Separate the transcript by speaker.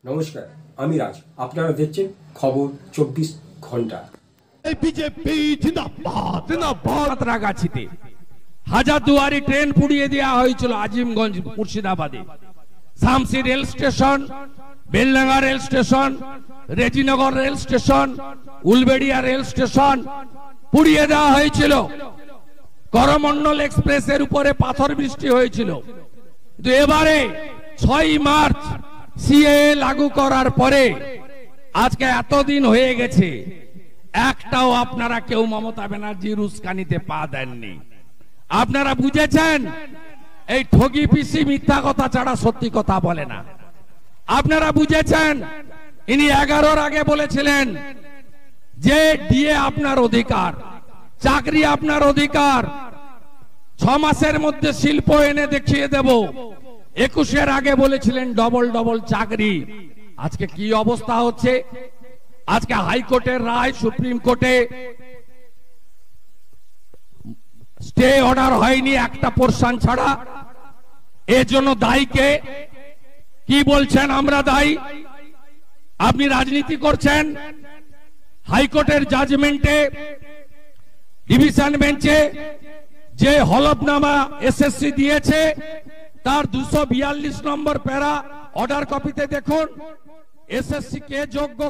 Speaker 1: নমস্কার, আমি রাজ। আপনারা দেখছেন খবর 24 ঘন্টা।
Speaker 2: বিজেপি জিন্দাবাদ জিন্দাবাদ।
Speaker 3: সাঁতরাগাছিতে হাজারদুয়ারি ট্রেন পুড়িয়ে দেওয়া হয়েছিল আজিমগঞ্জ মুর্শিদাবাদে। Shamsi rail station, Beldanga rail station, Rejinagar rail station, Uluberia rail station পুড়িয়ে দেওয়া হয়েছিল। করমন্ডল এক্সপ্রেসের উপরে পাথর বৃষ্টি হয়েছিল। কিন্তু এবারে 6 মার্চ সিএ লাগু করার পরে আজকে এতদিন হয়ে গেছে, একটাও আপনারা কেউ মমতা ব্যানার্জির উস্কানিতে পা দেননি। আপনারা বুঝেছেন এই ঠগি পিসি মিথ্যা কথা ছাড়া সত্যি কথা বলে না। আপনারা বুঝেছেন ইনি 11-র আগে বলেছিলেন যে ডিএ আপনার অধিকার, চাকরি আপনার অধিকার, 6 মাসের মধ্যে শিল্প এনে দেখিয়ে দেব। 21-এর আগে বলেছিলেন ডবল ডবল চাকরি। আজকে কি অবস্থা হচ্ছে? আজকে হাইকোর্টের রায়, সুপ্রিম কোর্টে স্টে অর্ডার হয়নি একটা পোরশন ছাড়া। এর জন্য দায়ী কে? কি বলছেন আমরা দায়ী? আপনি রাজনীতি করছেন। হাইকোর্টের জাজমেন্টে ডিভিশন বেঞ্চে যে হলফনামা এসএসসি দিয়েছে তার 242 নম্বর প্যারা অর্ডার কপিতে দেখুন এসএসসি কে যোগ্য